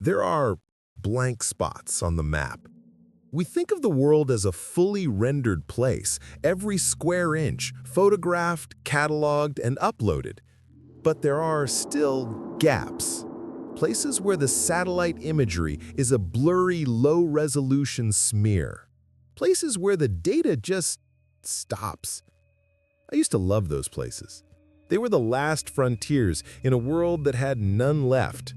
There are blank spots on the map. We think of the world as a fully rendered place, every square inch photographed, cataloged, and uploaded. But there are still gaps. Places where the satellite imagery is a blurry, low-resolution smear. Places where the data just stops. I used to love those places. They were the last frontiers in a world that had none left.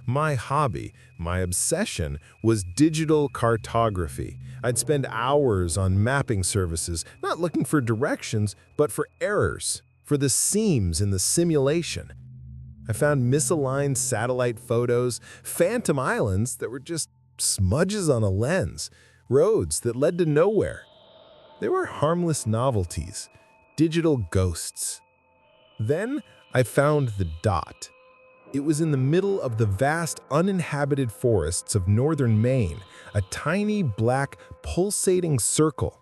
My hobby, my obsession, was digital cartography. I'd spend hours on mapping services, not looking for directions, but for errors, for the seams in the simulation. I found misaligned satellite photos, phantom islands that were just smudges on a lens, roads that led to nowhere. They were harmless novelties, digital ghosts. Then I found the dot. It was in the middle of the vast uninhabited forests of northern Maine, a tiny black pulsating circle.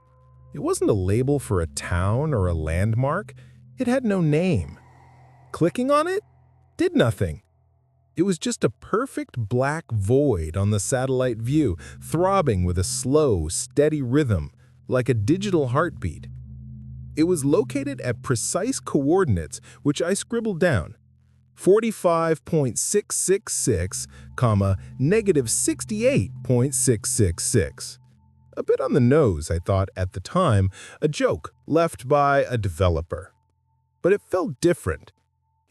It wasn't a label for a town or a landmark. It had no name. Clicking on it did nothing. It was just a perfect black void on the satellite view, throbbing with a slow, steady rhythm, like a digital heartbeat. It was located at precise coordinates, which I scribbled down. 45.666, negative 68.666. A bit on the nose, I thought at the time, a joke left by a developer. But it felt different.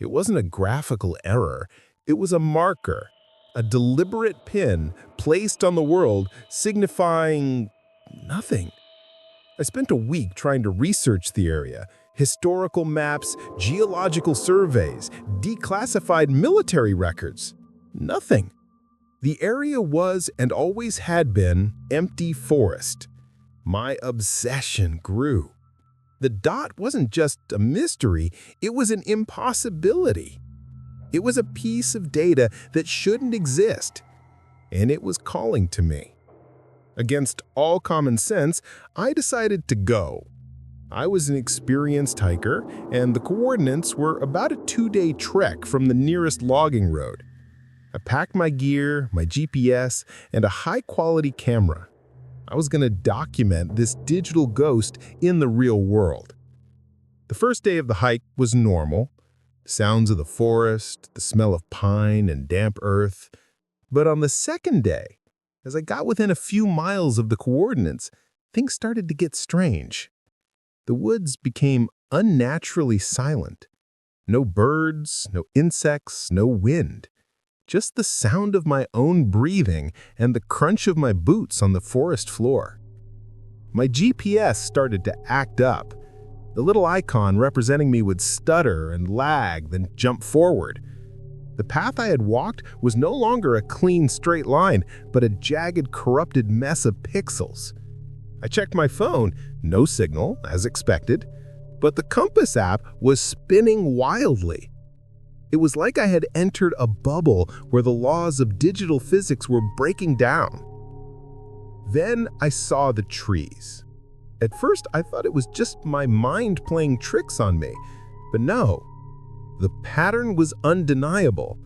It wasn't a graphical error, it was a marker, a deliberate pin placed on the world signifying nothing. I spent a week trying to research the area. Historical maps, geological surveys, declassified military records. Nothing. The area was and always had been empty forest. My obsession grew. The dot wasn't just a mystery, it was an impossibility. It was a piece of data that shouldn't exist, and it was calling to me. Against all common sense, I decided to go. I was an experienced hiker, and the coordinates were about a 2-day trek from the nearest logging road. I packed my gear, my GPS, and a high-quality camera. I was going to document this digital ghost in the real world. The first day of the hike was normal. The sounds of the forest, the smell of pine and damp earth. But on the second day, as I got within a few miles of the coordinates, things started to get strange. The woods became unnaturally silent. No birds, no insects, no wind. Just the sound of my own breathing and the crunch of my boots on the forest floor. My GPS started to act up. The little icon representing me would stutter and lag, then jump forward. The path I had walked was no longer a clean, straight line, but a jagged, corrupted mess of pixels. I checked my phone, no signal, as expected, but the compass app was spinning wildly. It was like I had entered a bubble where the laws of digital physics were breaking down. Then I saw the trees. At first, I thought it was just my mind playing tricks on me, but no. The pattern was undeniable.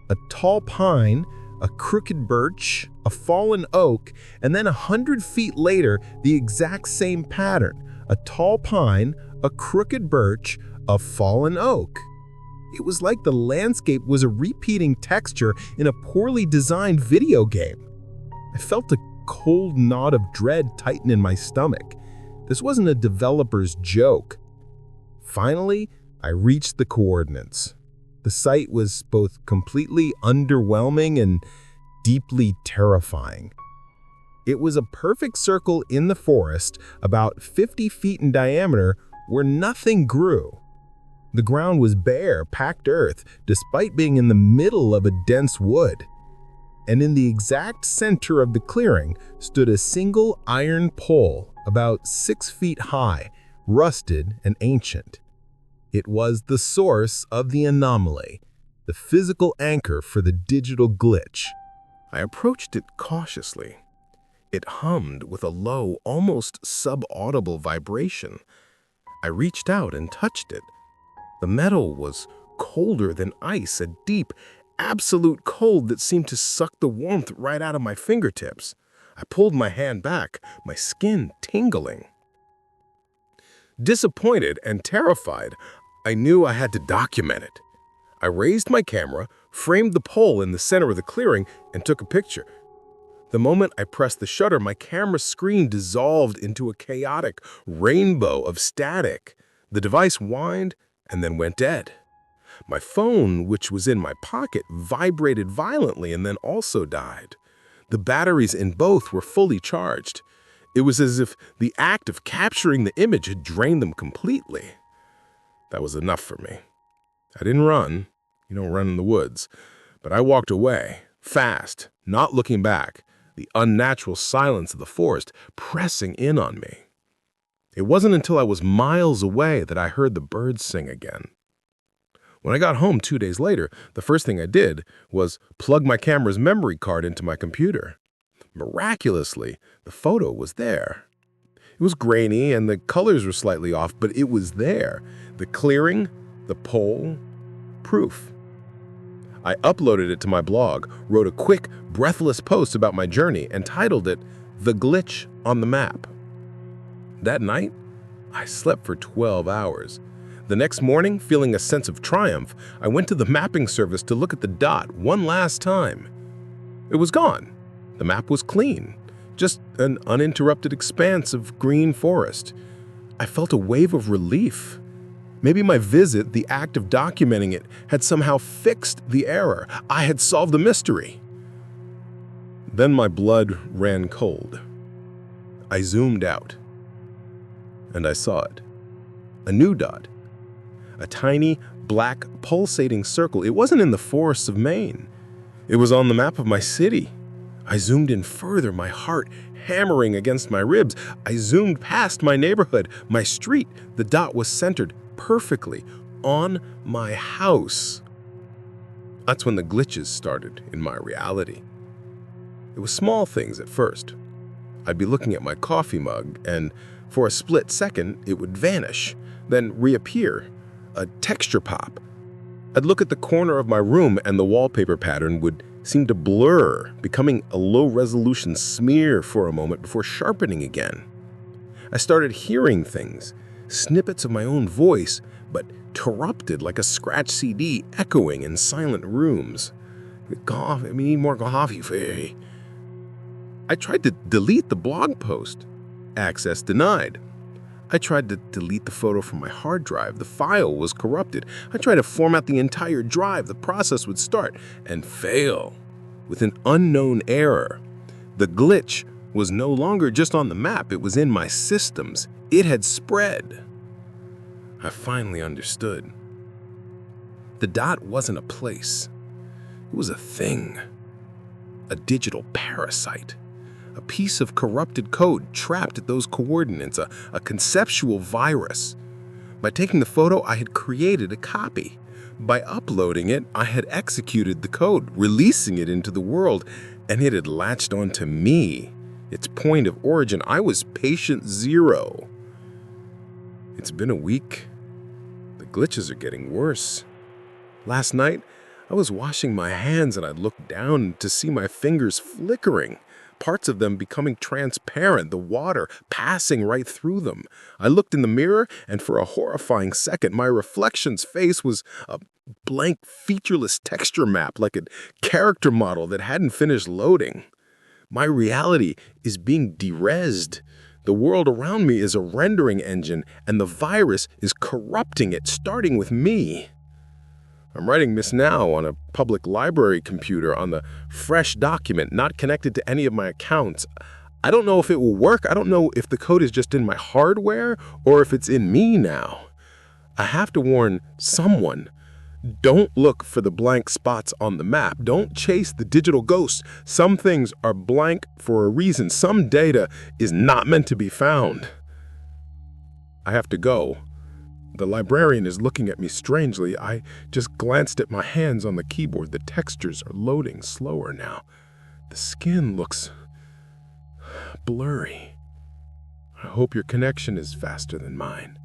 A tall pine, a crooked birch, a fallen oak, and then 100 feet later, the exact same pattern. A tall pine, a crooked birch, a fallen oak. It was like the landscape was a repeating texture in a poorly designed video game. I felt a cold knot of dread tighten in my stomach. This wasn't a developer's joke. Finally, I reached the coordinates. The site was both completely underwhelming and deeply terrifying. It was a perfect circle in the forest, about 50 feet in diameter, where nothing grew. The ground was bare, packed earth, despite being in the middle of a dense wood. And in the exact center of the clearing stood a single iron pole, about 6 feet high, rusted and ancient. It was the source of the anomaly, the physical anchor for the digital glitch. I approached it cautiously. It hummed with a low, almost subaudible vibration. I reached out and touched it. The metal was colder than ice, a deep, absolute cold that seemed to suck the warmth right out of my fingertips. I pulled my hand back, my skin tingling. Disappointed and terrified, I knew I had to document it. I raised my camera, framed the pole in the center of the clearing, and took a picture. The moment I pressed the shutter, my camera screen dissolved into a chaotic rainbow of static. The device whined and then went dead. My phone, which was in my pocket, vibrated violently and then also died. The batteries in both were fully charged. It was as if the act of capturing the image had drained them completely. That was enough for me. I didn't run. You don't run in the woods. But I walked away, fast, not looking back, the unnatural silence of the forest pressing in on me. It wasn't until I was miles away that I heard the birds sing again. When I got home 2 days later, the first thing I did was plug my camera's memory card into my computer. Miraculously, the photo was there. It was grainy and the colors were slightly off, but it was there. The clearing, the pole, proof. I uploaded it to my blog, wrote a quick, breathless post about my journey, and titled it, "The Glitch on the Map." That night, I slept for 12 hours. The next morning, feeling a sense of triumph, I went to the mapping service to look at the dot one last time. It was gone. The map was clean, just an uninterrupted expanse of green forest. I felt a wave of relief. Maybe my visit, the act of documenting it, had somehow fixed the error. I had solved the mystery. Then my blood ran cold. I zoomed out, and I saw it. A new dot. A tiny, black, pulsating circle. It wasn't in the forests of Maine. It was on the map of my city. I zoomed in further, my heart hammering against my ribs. I zoomed past my neighborhood, my street. The dot was centered perfectly on my house. That's when the glitches started in my reality. It was small things at first. I'd be looking at my coffee mug, and for a split second, it would vanish, then reappear. A texture pop. I'd look at the corner of my room and the wallpaper pattern would seem to blur, becoming a low-resolution smear for a moment before sharpening again. I started hearing things, snippets of my own voice, but interrupted like a scratch CD echoing in silent rooms. Coffee, we need more coffee. I tried to delete the blog post. Access denied. I tried to delete the photo from my hard drive. The file was corrupted. I tried to format the entire drive. The process would start and fail with an unknown error. The glitch was no longer just on the map. It was in my systems. It had spread. I finally understood. The dot wasn't a place. It was a thing. A digital parasite. A piece of corrupted code trapped at those coordinates, a conceptual virus. By taking the photo, I had created a copy. By uploading it, I had executed the code, releasing it into the world, and it had latched onto me. Its point of origin, I was patient zero. It's been a week. The glitches are getting worse. Last night, I was washing my hands and I looked down to see my fingers flickering. Parts of them becoming transparent, the water passing right through them. I looked in the mirror, and for a horrifying second, my reflection's face was a blank, featureless texture map, like a character model that hadn't finished loading. My reality is being de-rezzed. The world around me is a rendering engine, and the virus is corrupting it, starting with me. I'm writing this now on a public library computer on the fresh document, not connected to any of my accounts. I don't know if it will work. I don't know if the code is just in my hardware or if it's in me now. I have to warn someone. Don't look for the blank spots on the map. Don't chase the digital ghosts. Some things are blank for a reason. Some data is not meant to be found. I have to go. The librarian is looking at me strangely. I just glanced at my hands on the keyboard. The textures are loading slower now. The skin looks blurry. I hope your connection is faster than mine.